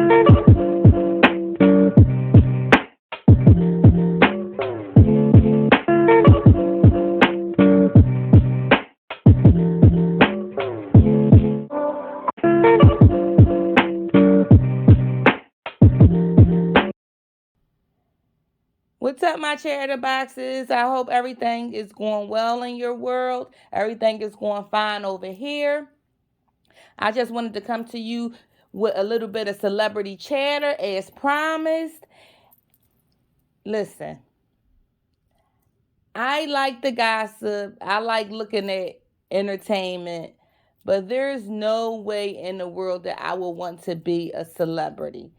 What's up, my chatter boxes? I hope everything is going well in your world. Everything is going fine over here. I just wanted to come to you with a little bit of celebrity chatter as promised. Listen, I like the gossip, I like looking at entertainment, but there's no way in the world that I would want to be a celebrity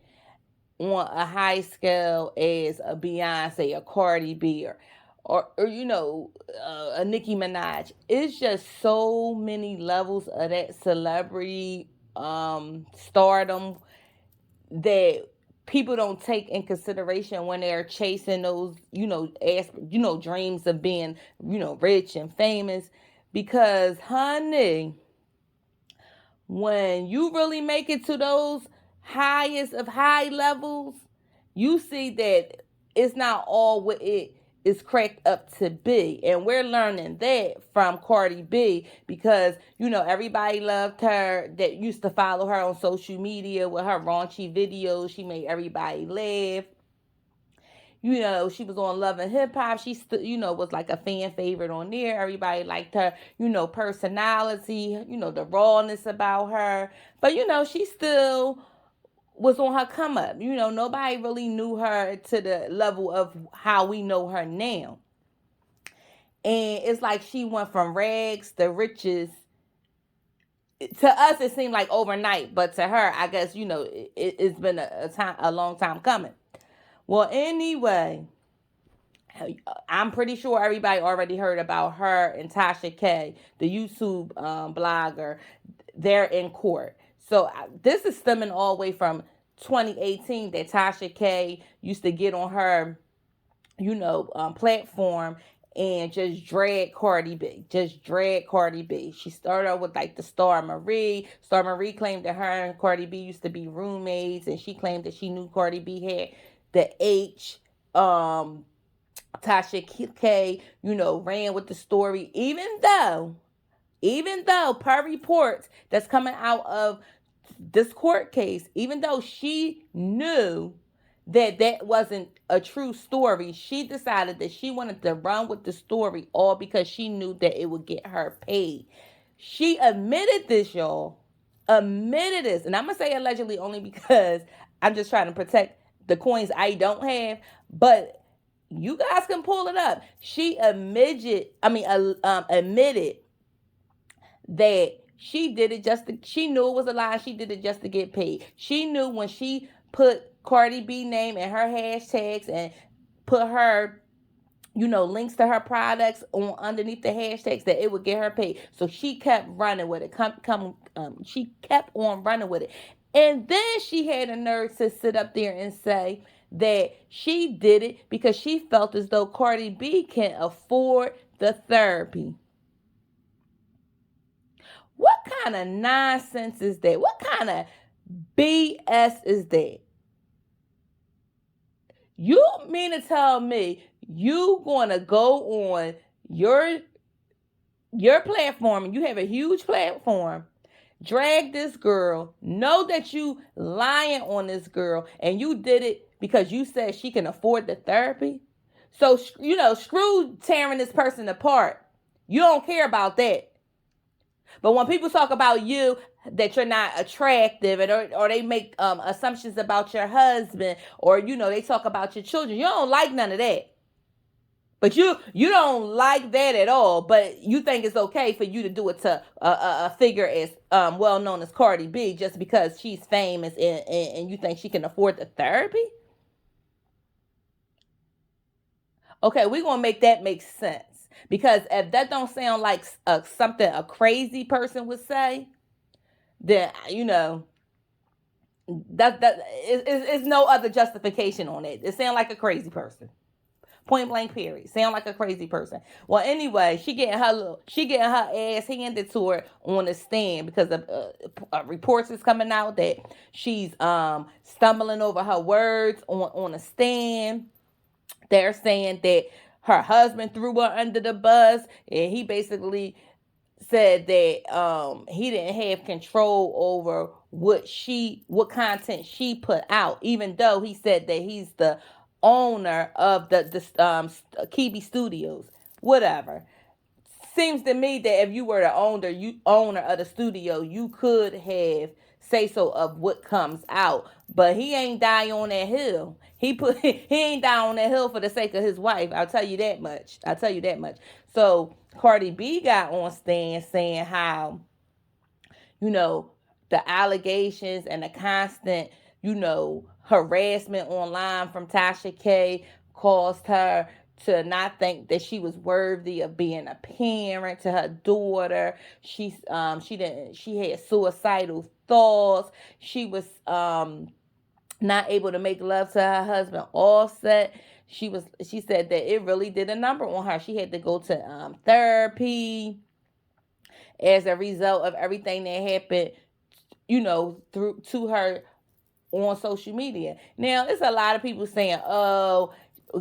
on a high scale as a Beyonce, a Cardi B, or a Nicki Minaj. It's just so many levels of that celebrity stardom that people don't take in consideration when they're chasing those, dreams of being, rich and famous. Because, honey, when you really make it to those highest of high levels, you see that it's not all what it is cracked up to be. And we're learning that from Cardi B because, everybody loved her that used to follow her on social media with her raunchy videos. She made everybody laugh. She was on Love and Hip Hop. She still, was like a fan favorite on there. Everybody liked her, personality, the rawness about her. But, she still was on her come up. Nobody really knew her to the level of how we know her now. And it's like she went from rags to riches. To us, it seemed like overnight, but to her, I guess, it's been a long time coming. Well, anyway, I'm pretty sure everybody already heard about her and Tasha K, the YouTube blogger. They're in court. So this is stemming all the way from 2018 that Tasha K used to get on her, platform and just drag Cardi B. Just drag Cardi B. She started out with like the Star Marie. Star Marie claimed that her and Cardi B used to be roommates, and she claimed that she knew Cardi B had the H. Tasha K, ran with the story, even though per reports that's coming out of this court case, even though she knew that that wasn't a true story, she decided that she wanted to run with the story all because she knew that it would get her paid. She admitted this, y'all. Admitted this. And I'm going to say allegedly only because I'm just trying to protect the coins I don't have. But you guys can pull it up. She admitted that she did it she knew it was a lie. She did it just to get paid. She knew when she put Cardi B name and her hashtags and put her, links to her products on underneath the hashtags that it would get her paid. So she kept running with it. She kept on running with it. And then she had a nerve to sit up there and say that she did it because she felt as though Cardi B can afford the therapy. What kind of nonsense is that? What kind of BS is that? You mean to tell me you gonna go on your platform, and you have a huge platform, drag this girl, know that you lying on this girl, and you did it because you said she can afford the therapy? So, screw tearing this person apart. You don't care about that. But when people talk about you, that you're not attractive, or they make assumptions about your husband, or they talk about your children, you don't like none of that. But you don't like that at all. But you think it's okay for you to do it to a figure as well known as Cardi B just because she's famous and you think she can afford the therapy? Okay, we're gonna make that make sense. Because if that don't sound like something a crazy person would say, then that is no other justification on it. It sounds like a crazy person. Point blank period. Sound like a crazy person. Well, anyway, she getting her ass handed to her on the stand because of reports is coming out that she's stumbling over her words on a stand. They're saying that her husband threw her under the bus, and he basically said that he didn't have control over what content she put out, even though he said that he's the owner of the Kibi Studios. Whatever. Seems to me that if you were the owner of the studio, you could have say so of what comes out. But he ain't die on that hill. He ain't die on that hill for the sake of his wife. I'll tell you that much. I'll tell you that much. So Cardi B got on stand saying how, you know, the allegations and the constant, harassment online from Tasha K caused her to not think that she was worthy of being a parent to her daughter. She had suicidal thoughts. She was not able to make love to her husband Offset. She said that it really did a number on her. She had to go to therapy as a result of everything that happened, through to her on social media. Now, it's a lot of people saying, "Oh,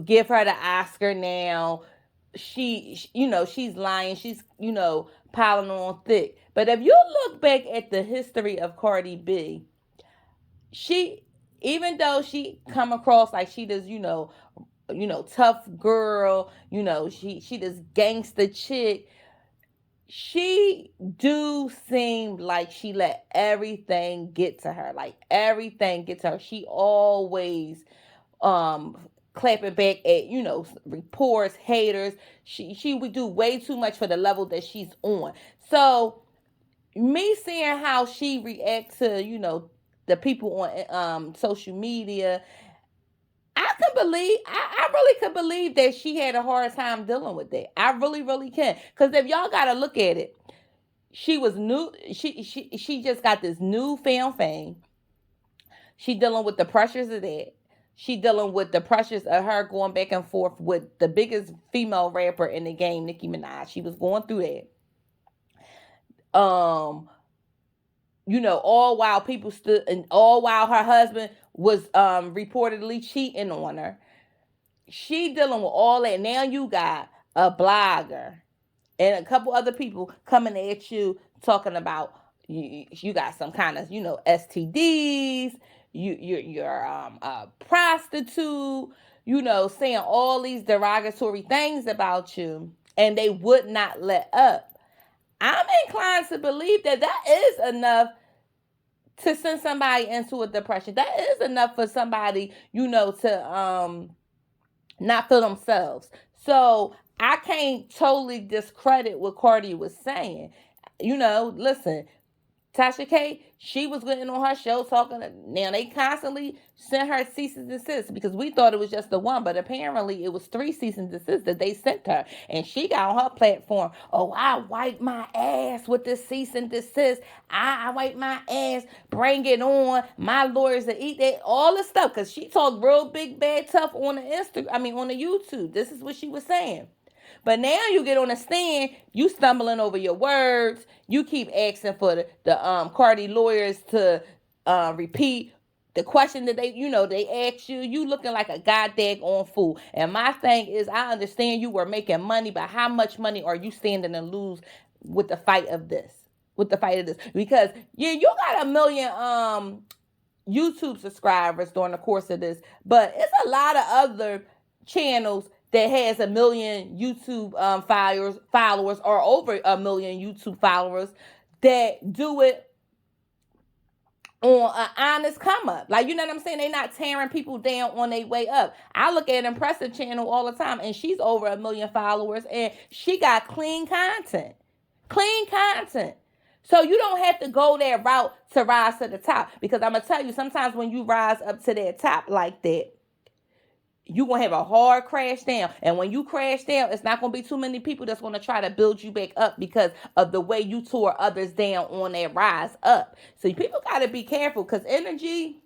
give her the Oscar now." She's lying. She's, piling on thick. But if you look back at the history of Cardi B, she, even though she come across like she does, tough girl, she this gangster chick, she do seem like she let everything get to her. Like everything get to her. She always clapping back at, reports, haters. She would do way too much for the level that she's on. So me seeing how she reacts to, the people on social media, I really could believe that she had a hard time dealing with that. I really, really can. Because if y'all gotta look at it, she was new. She just got this newfound fame. She dealing with the pressures of that. She dealing with the pressures of her going back and forth with the biggest female rapper in the game, Nicki Minaj. She was going through that. All while people stood, and all while her husband was reportedly cheating on her. She dealing with all that. Now you got a blogger and a couple other people coming at you talking about you got some kind of, STDs, you're a prostitute, saying all these derogatory things about you, and they would not let up. I'm inclined to believe that is enough to send somebody into a depression. That is enough for somebody, to not feel themselves. So I can't totally discredit what Cardi was saying. Listen, Tasha K, she was getting on her show talking. Now they constantly sent her cease and desist because we thought it was just the one, but apparently it was 3 cease and desist that they sent her, and she got on her platform. Oh, I wipe my ass with this cease and desist. I wipe my ass. Bring it on. My lawyers to eat that. All this stuff because she talked real big, bad, tough on the on the YouTube. This is what she was saying. But now you get on the stand, you stumbling over your words. You keep asking for the Cardi lawyers to repeat the question that they asked you. You looking like a goddamn on fool. And my thing is, I understand you were making money, but how much money are you standing to lose with the fight of this? Because you got 1 million YouTube subscribers during the course of this, but it's a lot of other channels that has 1 million YouTube followers or over 1 million YouTube followers that do it on an honest come up. Like, you know what I'm saying? They're not tearing people down on their way up. I look at Impressive Channel all the time, and she's over 1 million followers, and she got clean content. Clean content. So you don't have to go that route to rise to the top. Because I'm going to tell you, sometimes when you rise up to that top like that, you're going to have a hard crash down. And when you crash down, it's not going to be too many people that's going to try to build you back up because of the way you tore others down on that rise up. So people got to be careful because energy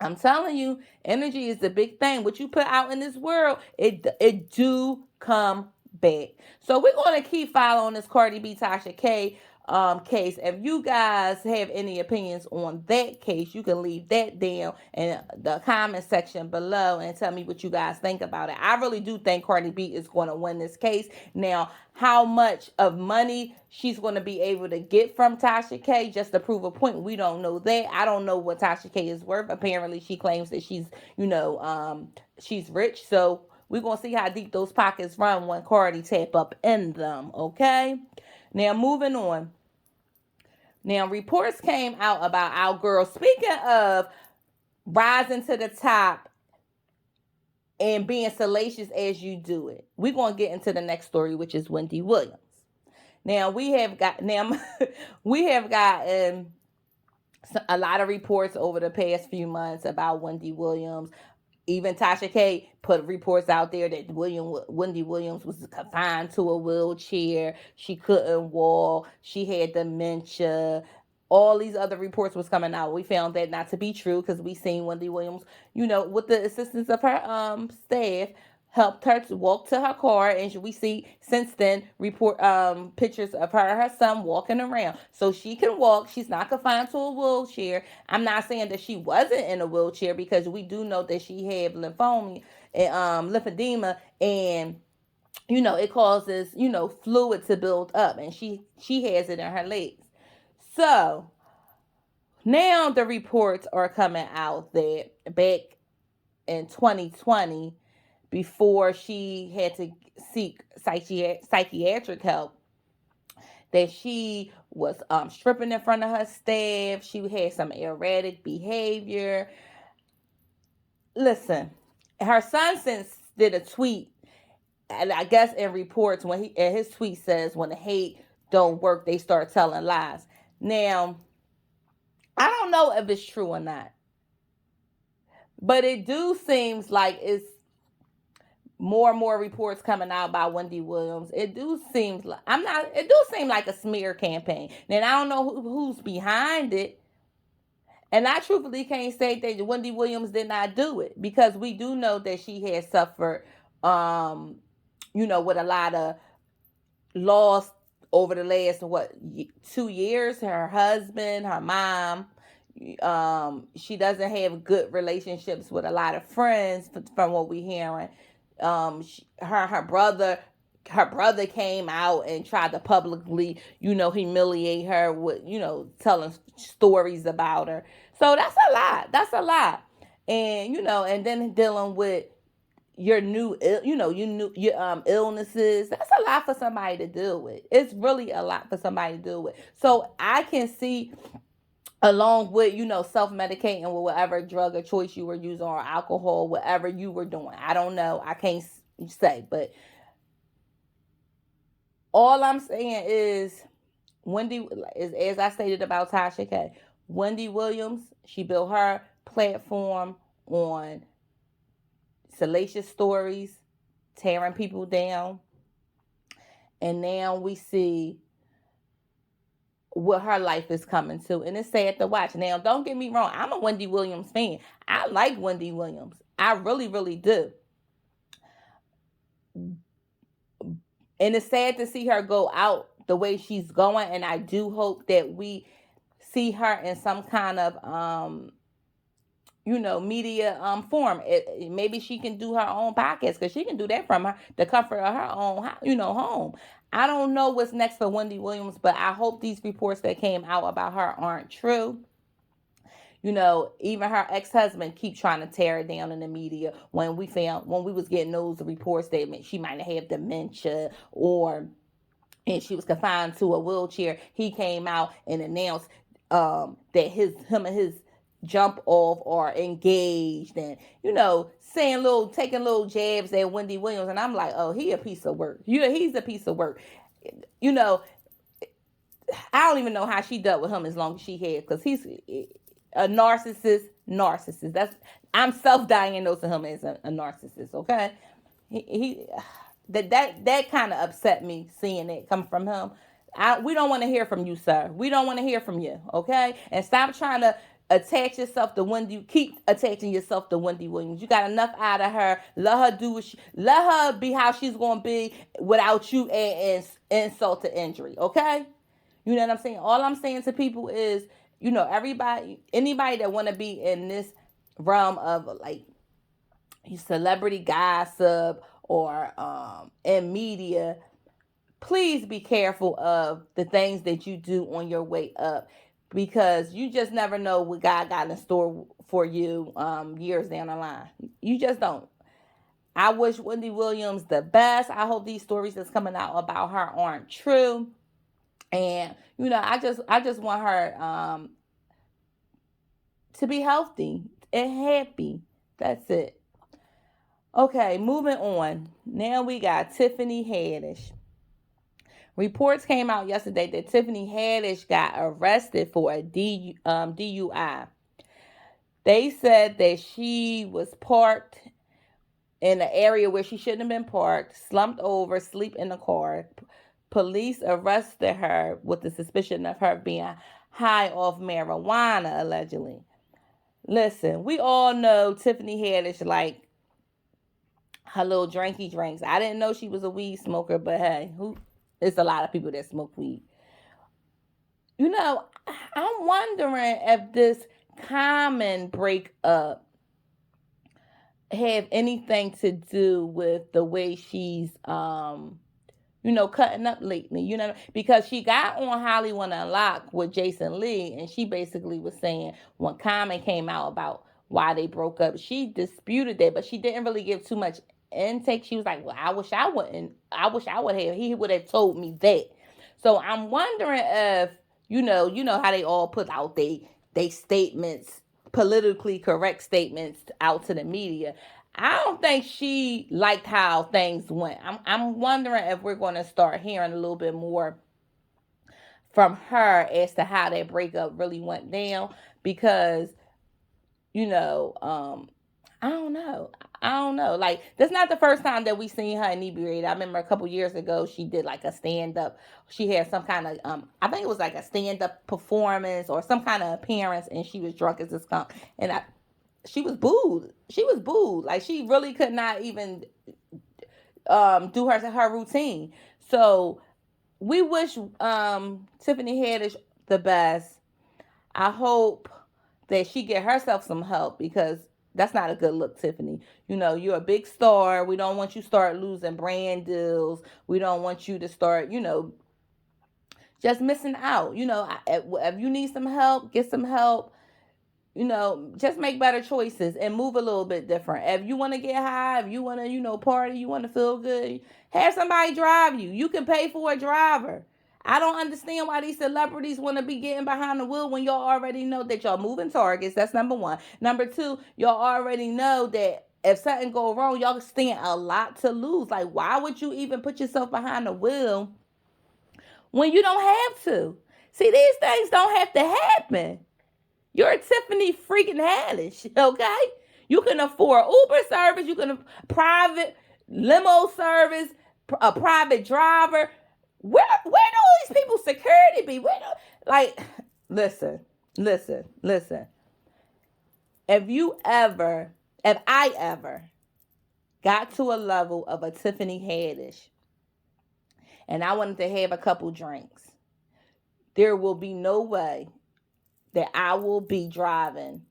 I'm telling you, energy is the big thing. What you put out in this world, it do come back. So we're gonna keep following this Cardi B Tasha K case. If you guys have any opinions on that case, you can leave that down in the comment section below and tell me what you guys think about it. I really do think Cardi B is going to win this case. Now, how much of money she's going to be able to get from Tasha K just to prove a point, we don't know that. I don't know what Tasha K is worth. Apparently, she claims that she's rich. So we're going to see how deep those pockets run when Cardi tap up in them, okay? Now, moving on. Now, reports came out about our girl. Speaking of rising to the top and being salacious as you do it, we're going to get into the next story, which is Wendy Williams. Now, we have got a lot of reports over the past few months about Wendy Williams. Even Tasha K put reports out there that Wendy Williams was confined to a wheelchair. She couldn't walk. She had dementia. All these other reports was coming out. We found that not to be true because we seen Wendy Williams, with the assistance of her staff, helped her to walk to her car, and we see since then report pictures of her and her son walking around, so she can walk. She's not confined to a wheelchair. I'm not saying that she wasn't in a wheelchair, because we do know that she had lymphoma and lymphedema, and it causes fluid to build up, and she has it in her legs. So now the reports are coming out that back in 2020, before she had to seek psychiatric help, that she was stripping in front of her staff. She had some erratic behavior. Listen, her son since did a tweet, and I guess in reports, and his tweet says, when the hate don't work, they start telling lies. Now, I don't know if it's true or not, but it do seems like it's more and more reports coming out about Wendy Williams. It do seem like a smear campaign. Now, I don't know who's behind it, and I truthfully can't say that Wendy Williams did not do it, because we do know that she has suffered, with a lot of loss over the last 2 years. Her husband, her mom. She doesn't have good relationships with a lot of friends, from what we're hearing. Her brother came out and tried to publicly, humiliate her with, telling stories about her. So that's a lot. And, and then dealing with your illnesses. That's a lot for somebody to deal with. It's really a lot for somebody to deal with. So I can see, along with, self-medicating with whatever drug or choice you were using, or alcohol, whatever you were doing. I don't know. I can't say. But all I'm saying is, as I stated about Tasha K, Wendy Williams, she built her platform on salacious stories, tearing people down. And now we see what her life is coming to, and it's sad to watch. Now, don't get me wrong, I'm a Wendy Williams fan. I like Wendy Williams. I really, really do. And it's sad to see her go out the way she's going, and I do hope that we see her in some kind of media form. Maybe she can do her own podcast, because she can do that from the comfort of her own home. I don't know what's next for Wendy Williams, but I hope these reports that came out about her aren't true. Even her ex-husband keep trying to tear her down in the media, when we was getting those reports that she might have dementia, and she was confined to a wheelchair. He came out and announced that him and his jump off are engaged, and taking little jabs at Wendy Williams. And I'm like, oh, he a piece of work. He's a piece of work. I don't even know how she dealt with him as long as she had, because he's a narcissist. I'm self-diagnosing him as a narcissist. Okay, that kind of upset me, seeing it come from him. We don't want to hear from you, sir. We don't want to hear from you. Okay, and stop trying to attach yourself to Wendy. Keep attaching yourself to Wendy Williams. You got enough out of her. Let her do let her be how she's gonna be without you adding insult to injury. Okay, you know what I'm saying. All I'm saying to people is, anybody that want to be in this realm of like celebrity gossip or in media, please be careful of the things that you do on your way up, because you just never know what God got in store for you years down the line. You just don't. I wish Wendy Williams the best. I hope these stories that's coming out about her aren't true. And I just want her to be healthy and happy. That's it. Okay, moving on. Now we got Tiffany Haddish. Reports came out yesterday that Tiffany Haddish got arrested for a DUI. They said that she was parked in an area where she shouldn't have been parked, slumped over, sleep in the car. Police arrested her with the suspicion of her being high off marijuana, allegedly. Listen, we all know Tiffany Haddish like her little drinky drinks. I didn't know she was a weed smoker, but hey, there's a lot of people that smoke weed. I'm wondering if this common breakup have anything to do with the way she's cutting up lately, because she got on Hollywood Unlocked with Jason Lee, and she basically was saying when Common came out about why they broke up, she disputed that, but she didn't really give too much intake. She was like, well, I wish I would have. He would have told me that. So I'm wondering if, how they all put out they statements, politically correct statements out to the media. I don't think she liked how things went. I'm wondering if we're going to start hearing a little bit more from her as to how that breakup really went down, because, I don't know. Like, that's not the first time that we seen her inebriated. I remember a couple years ago, she did like a stand-up. She had some kind of, I think it was like a stand-up performance or some kind of appearance, and she was drunk as a skunk. And she was booed. Like, she really could not even do her routine. So we wish Tiffany Haddish the best. I hope that she get herself some help, because that's not a good look, Tiffany. You're a big star. We don't want you to start losing brand deals. We don't want you to start, just missing out. If you need some help, get some help. Just make better choices and move a little bit different. If you want to get high, if you want to, party, you want to feel good, have somebody drive you. You can pay for a driver. I don't understand why these celebrities want to be getting behind the wheel when y'all already know that y'all moving targets. That's number one. Number two, y'all already know that if something go wrong, y'all stand a lot to lose. Like, why would you even put yourself behind the wheel when you don't have to? See, these things don't have to happen. You're a Tiffany freaking Haddish, okay? You can afford Uber service. You can private limo service, a private driver. Where do all these people security be? Listen. If I ever got to a level of a Tiffany Haddish and I wanted to have a couple drinks, there will be no way that I will be driving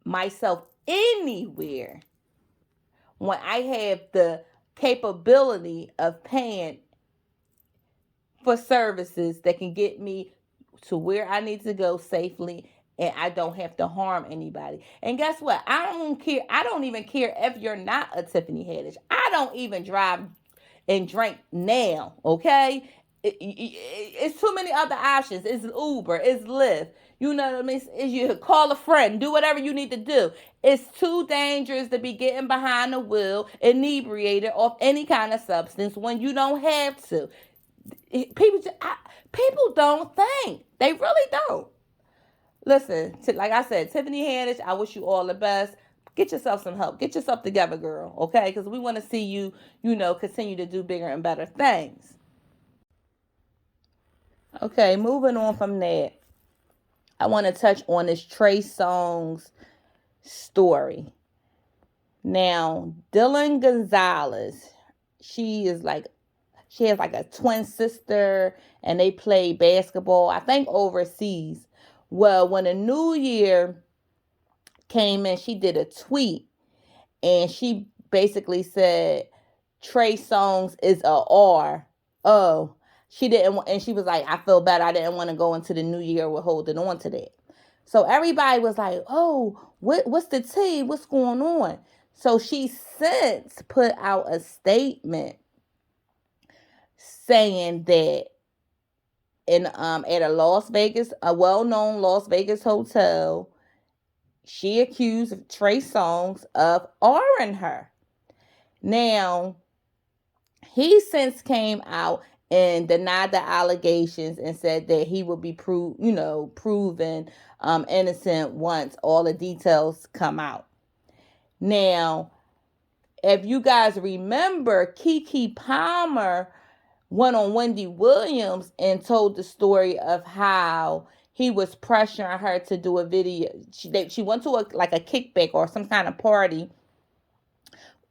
myself anywhere when I have the capability of paying for services that can get me to where I need to go safely, and I don't have to harm anybody. And guess what? I don't care. I don't even care if you're not a Tiffany Haddish. I don't even drive and drink now, okay? It's too many other options. It's Uber, it's Lyft. You know what I mean? You call a friend, do whatever you need to do. It's too dangerous to be getting behind the wheel, inebriated off any kind of substance when you don't have to. People don't think. They really don't. Listen, like I said, Tiffany Haddish, I wish you all the best. Get yourself some help. Get yourself together, girl, okay? Because we want to see you, continue to do bigger and better things. Okay, moving on from that. I want to touch on this Trey Songz story. Now, Dylan Gonzalez, she is like she has like a twin sister and they play basketball, I think overseas. Well, when the new year came in, she did a tweet and she basically said Trey Songz is a R. Oh, she didn't, and she was like, I feel bad. I didn't want to go into the new year with holding on to that. So everybody was like, oh, what's the tea? What's going on? So she since put out a statement saying that in at a well-known Las Vegas hotel, she accused Trey Songz of R-ing her. Now, he since came out and denied the allegations and said that he would be proven innocent once all the details come out. Now, if you guys remember, Keke Palmer went on Wendy Williams and told the story of how he was pressuring her to do a video. She went to a kickback or some kind of party,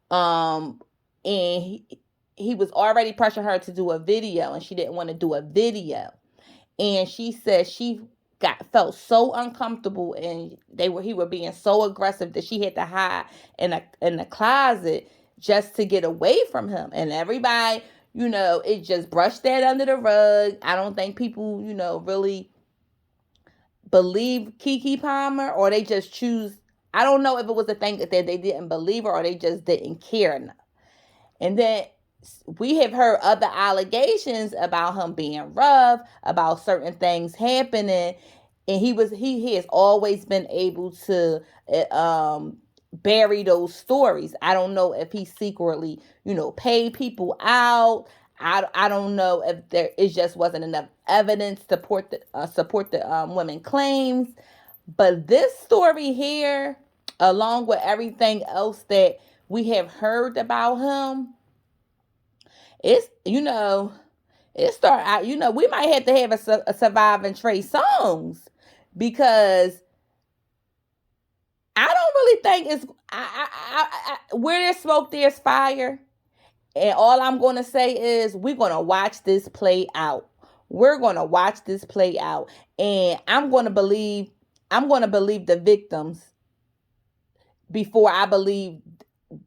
and he was already pressuring her to do a video, and she didn't want to do a video. And she said she felt so uncomfortable, and he were being so aggressive that she had to hide in the closet just to get away from him. And everybody, it just brushed that under the rug. I don't think people, really believe Keke Palmer, or they just choose. I don't know if it was a thing that they didn't believe her or they just didn't care enough. And then we have heard other allegations about him being rough, about certain things happening, and he has always been able to bury those stories. I don't know if he secretly, paid people out. I don't know if it just wasn't enough evidence to support the women claims. But this story here, along with everything else that we have heard about him, it's, it started out, we might have to have a surviving Trey Songz, because I don't really think it's, where there's smoke, there's fire. And all I'm going to say is we're going to watch this play out. We're going to watch this play out. And I'm going to believe the victims before I believe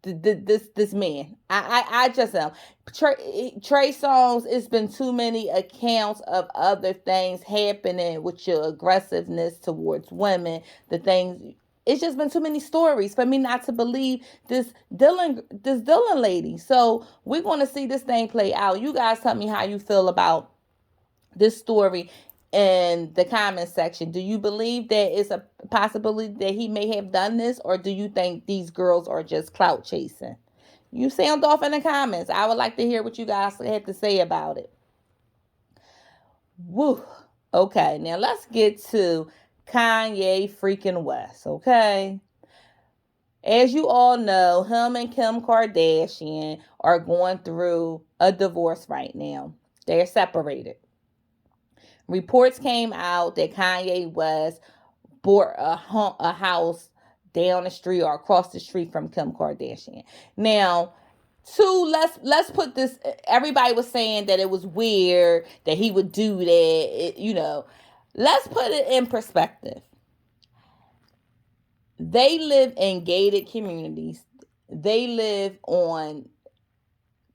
this man. I just am. Trey Songz, it's been too many accounts of other things happening with your aggressiveness towards women. It's just been too many stories for me not to believe this Dylan lady. So we're going to see this thing play out. You guys tell me how you feel about this story in the comment section. Do you believe that it's a possibility that he may have done this, or do you think these girls are just clout chasing? You sound off in the comments. I would like to hear what you guys have to say about it. Woo. Okay, now let's get to Kanye freaking West, okay? As you all know, him and Kim Kardashian are going through a divorce right now. They're separated. Reports came out that Kanye West bought a house down the street or across the street from Kim Kardashian. Now, let's put this. Everybody was saying that it was weird that he would do that. Let's put it in perspective. They live in gated communities. They live on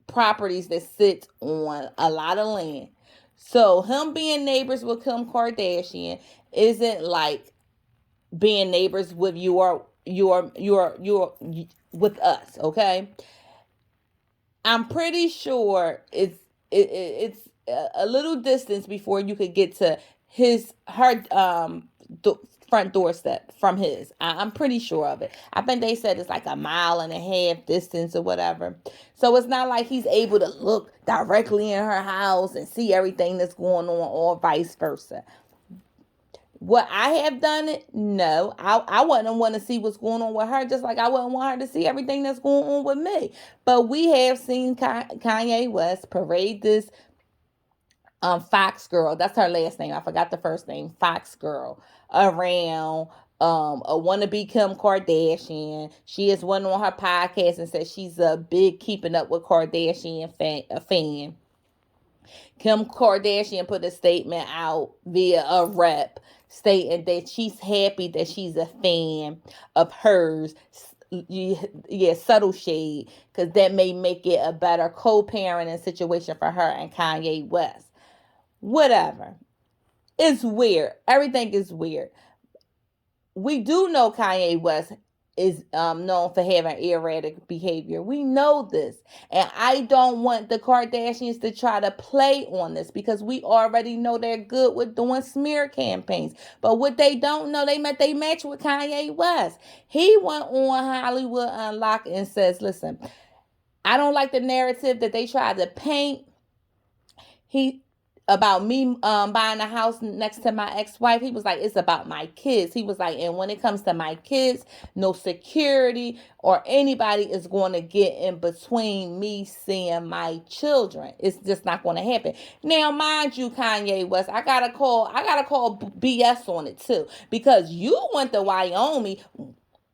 properties that sit on a lot of land. So him being neighbors with Kim Kardashian isn't like being neighbors with your with us, okay? I'm pretty sure it's a little distance before you could get to her front doorstep from his. I'm pretty sure of it. I think they said it's like a 1.5 mile distance or whatever. So it's not like he's able to look directly in her house and see everything that's going on, or vice versa. What I have done it? No. I wouldn't want to see what's going on with her, just like I wouldn't want her to see everything that's going on with me. But we have seen Kanye West parade this Fox Girl, that's her last name. I forgot the first name. Fox Girl, around a wannabe Kim Kardashian. She has went on her podcast and said she's a big Keeping Up with Kardashian fan. Kim Kardashian put a statement out via a rep stating that she's happy that she's a fan of hers. Yeah, subtle shade, because that may make it a better co-parenting situation for her and Kanye West. Whatever. It's weird. Everything is weird. We do know Kanye West is known for having erratic behavior. We know this. And I don't want the Kardashians to try to play on this, because we already know they're good with doing smear campaigns. But what they don't know, they match with Kanye West. He went on Hollywood Unlocked and says, listen, I don't like the narrative that they tried to paint. About me buying a house next to my ex-wife. He was like, it's about my kids. He was like, and when it comes to my kids, no security or anybody is going to get in between me seeing my children. It's just not going to happen. Now, mind you, Kanye West, I gotta call BS on it too, because you went to Wyoming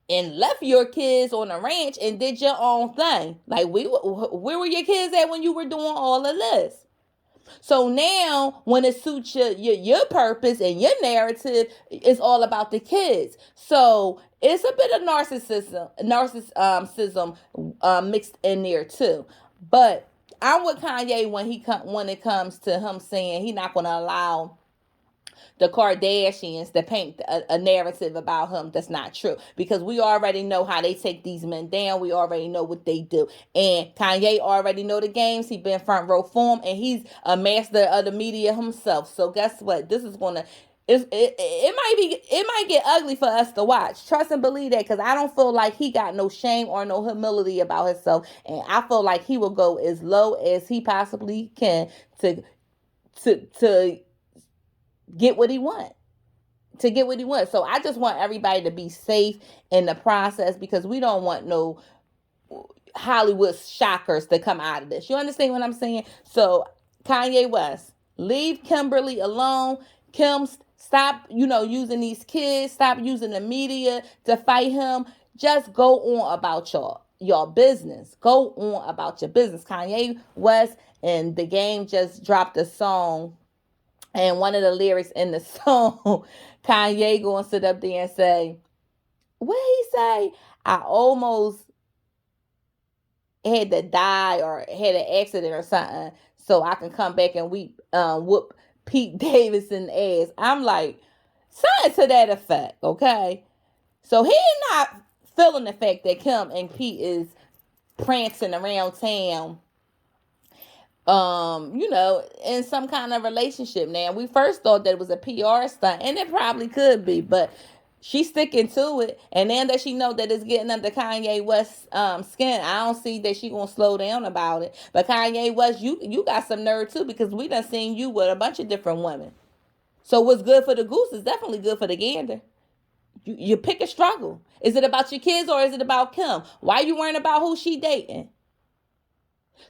and left your kids on a ranch and did your own thing. Like, where were your kids at when you were doing all of this? So now, when it suits your purpose and your narrative, it's all about the kids. So it's a bit of narcissism mixed in there too. But I'm with Kanye when it comes to him saying he's not going to allow the Kardashians to paint a narrative about him that's not true, because we already know how they take these men down. We already know what they do, and Kanye already know the games. He been front row for him, and he's a master of the media himself. So guess what? This is gonna it might get ugly for us to watch. Trust and believe that, because I don't feel like he got no shame or no humility about himself, and I feel like he will go as low as he possibly can to get what he wants. So I just want everybody to be safe in the process, because we don't want no Hollywood shockers to come out of this. You understand what I'm saying? So Kanye West, leave Kimberly alone. Kim, stop, using these kids. Stop using the media to fight him. Just go on about your business. Go on about your business. Kanye West and The Game just dropped a song. And one of the lyrics in the song, Kanye gonna sit up there and say, what he say? I almost had to die or had an accident or something so I can come back and whoop Pete Davidson ass. I'm like, something to that effect, okay? So he's not feeling the fact that Kim and Pete is prancing around town, in some kind of relationship. Now, we first thought that it was a PR stunt, and it probably could be, but she's sticking to it. And now that she know that it's getting under Kanye West's skin, I don't see that she gonna slow down about it. But Kanye West, you got some nerve too, because we done seen you with a bunch of different women. So what's good for the goose is definitely good for the gander. You pick a struggle. Is it about your kids or is it about Kim? Why you worrying about who she dating?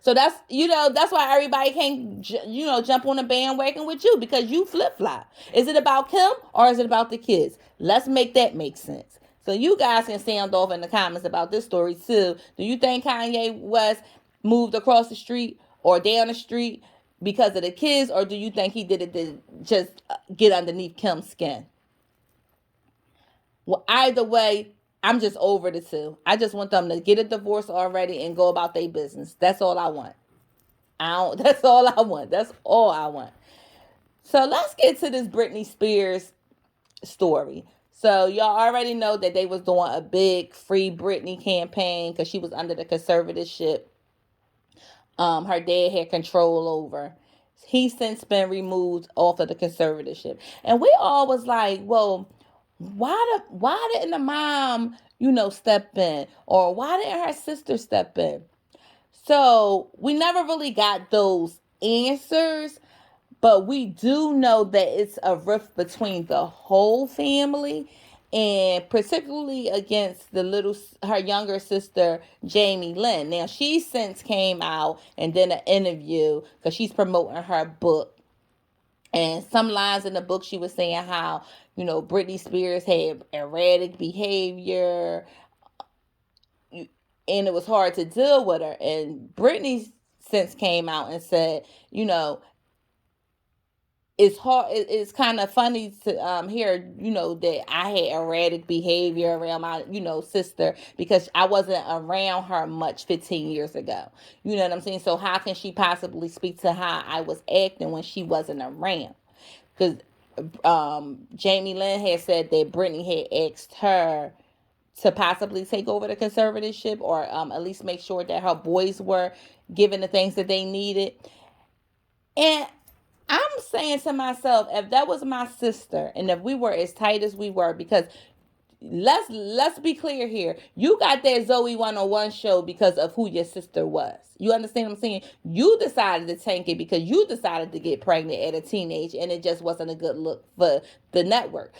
So that's why everybody can't jump on a bandwagon with you, because you flip flop. Is it about Kim or is it about the kids? Let's make that make sense. So you guys can sound off in the comments about this story too. Do you think Kanye West moved across the street or down the street because of the kids, or do you think he did it to just get underneath Kim's skin? Well, either way, I'm just over the two. I just want them to get a divorce already and go about their business. That's all I want. That's all I want. That's all I want. So let's get to this Britney Spears story. So y'all already know that they was doing a big Free Britney campaign because she was under the conservatorship. Her dad had control over. He's since been removed off of the conservatorship. And we all was like, well, why didn't the mom, step in? Or why didn't her sister step in? So we never really got those answers, but we do know that it's a rift between the whole family, and particularly against her younger sister, Jamie Lynn. Now, she since came out and did an interview because she's promoting her book. And some lines in the book, she was saying how, Britney Spears had erratic behavior, and it was hard to deal with her. And Britney since came out and said, it's hard. It's kind of funny to hear, that I had erratic behavior around my, sister, because I wasn't around her much 15 years ago. You know what I'm saying? So how can she possibly speak to how I was acting when she wasn't around? Because Jamie Lynn had said that Britney had asked her to possibly take over the conservatorship, or at least make sure that her boys were given the things that they needed. And I'm saying to myself, if that was my sister, and if we were as tight as we were, because let's be clear here. You got that Zoe 101 show because of who your sister was. You understand what I'm saying? You decided to tank it because you decided to get pregnant at a teenage, and it just wasn't a good look for the network.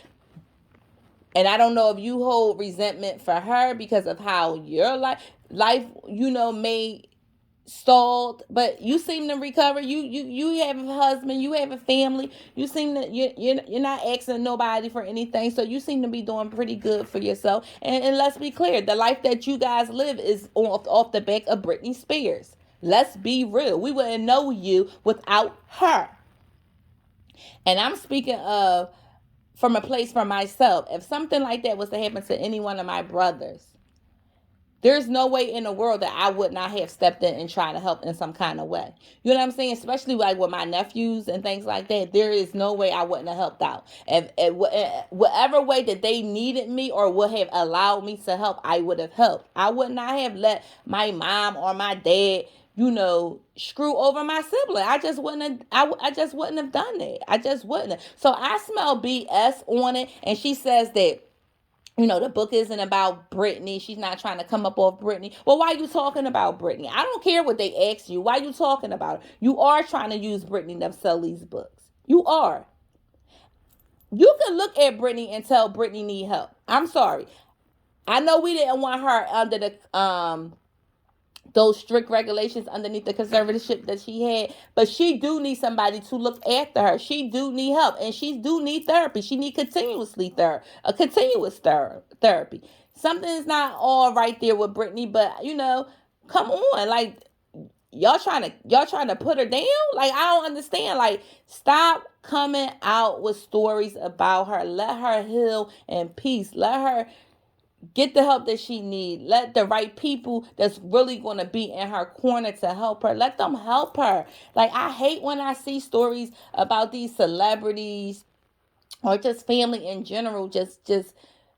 And I don't know if you hold resentment for her because of how your life, may stalled, but you seem to recover. You have a husband, you have a family. You seem to you're not asking nobody for anything, so you seem to be doing pretty good for yourself. And let's be clear, the life that you guys live is off the back of Britney Spears. Let's be real. We wouldn't know you without her. And I'm speaking of from a place for myself. If something like that was to happen to any one of my brothers, there's no way in the world that I would not have stepped in and tried to help in some kind of way. You know what I'm saying? Especially like with my nephews and things like that. There is no way I wouldn't have helped out. If whatever way that they needed me or would have allowed me to help, I would have helped. I would not have let my mom or my dad, screw over my sibling. I just wouldn't have. I just wouldn't have done that. I just wouldn't have. So I smell BS on it, and she says that, the book isn't about Britney. She's not trying to come up off Britney. Well, why are you talking about Britney? I don't care what they ask you. Why are you talking about her? You are trying to use Britney to sell these books. You are. You can look at Britney and tell Britney need help. I'm sorry. I know we didn't want her under the those strict regulations underneath the conservatorship that she had, but she do need somebody to look after her. She do need help, and she do need therapy. She need a continuous therapy. Something is not all right there with Britney, but come on, like y'all trying to put her down. Like, I don't understand. Like, stop coming out with stories about her. Let her heal in peace. Let her get the help that she needs. Let the right people that's really going to be in her corner to help her, let them help her. Like, I hate when I see stories about these celebrities or just family in general just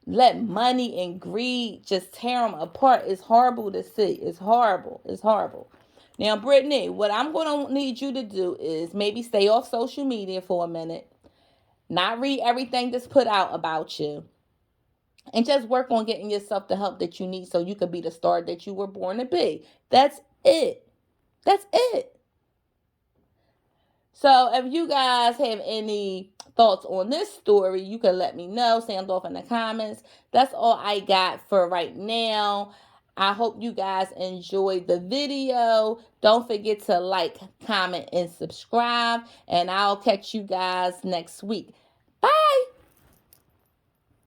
let money and greed just tear them apart. It's horrible to see. It's horrible. It's horrible. Now, Brittany, what I'm going to need you to do is maybe stay off social media for a minute, not read everything that's put out about you, and just work on getting yourself the help that you need so you could be the star that you were born to be. That's it. That's it. So if you guys have any thoughts on this story, you can let me know. Sound off in the comments. That's all I got for right now. I hope you guys enjoyed the video. Don't forget to like, comment, and subscribe. And I'll catch you guys next week. Bye.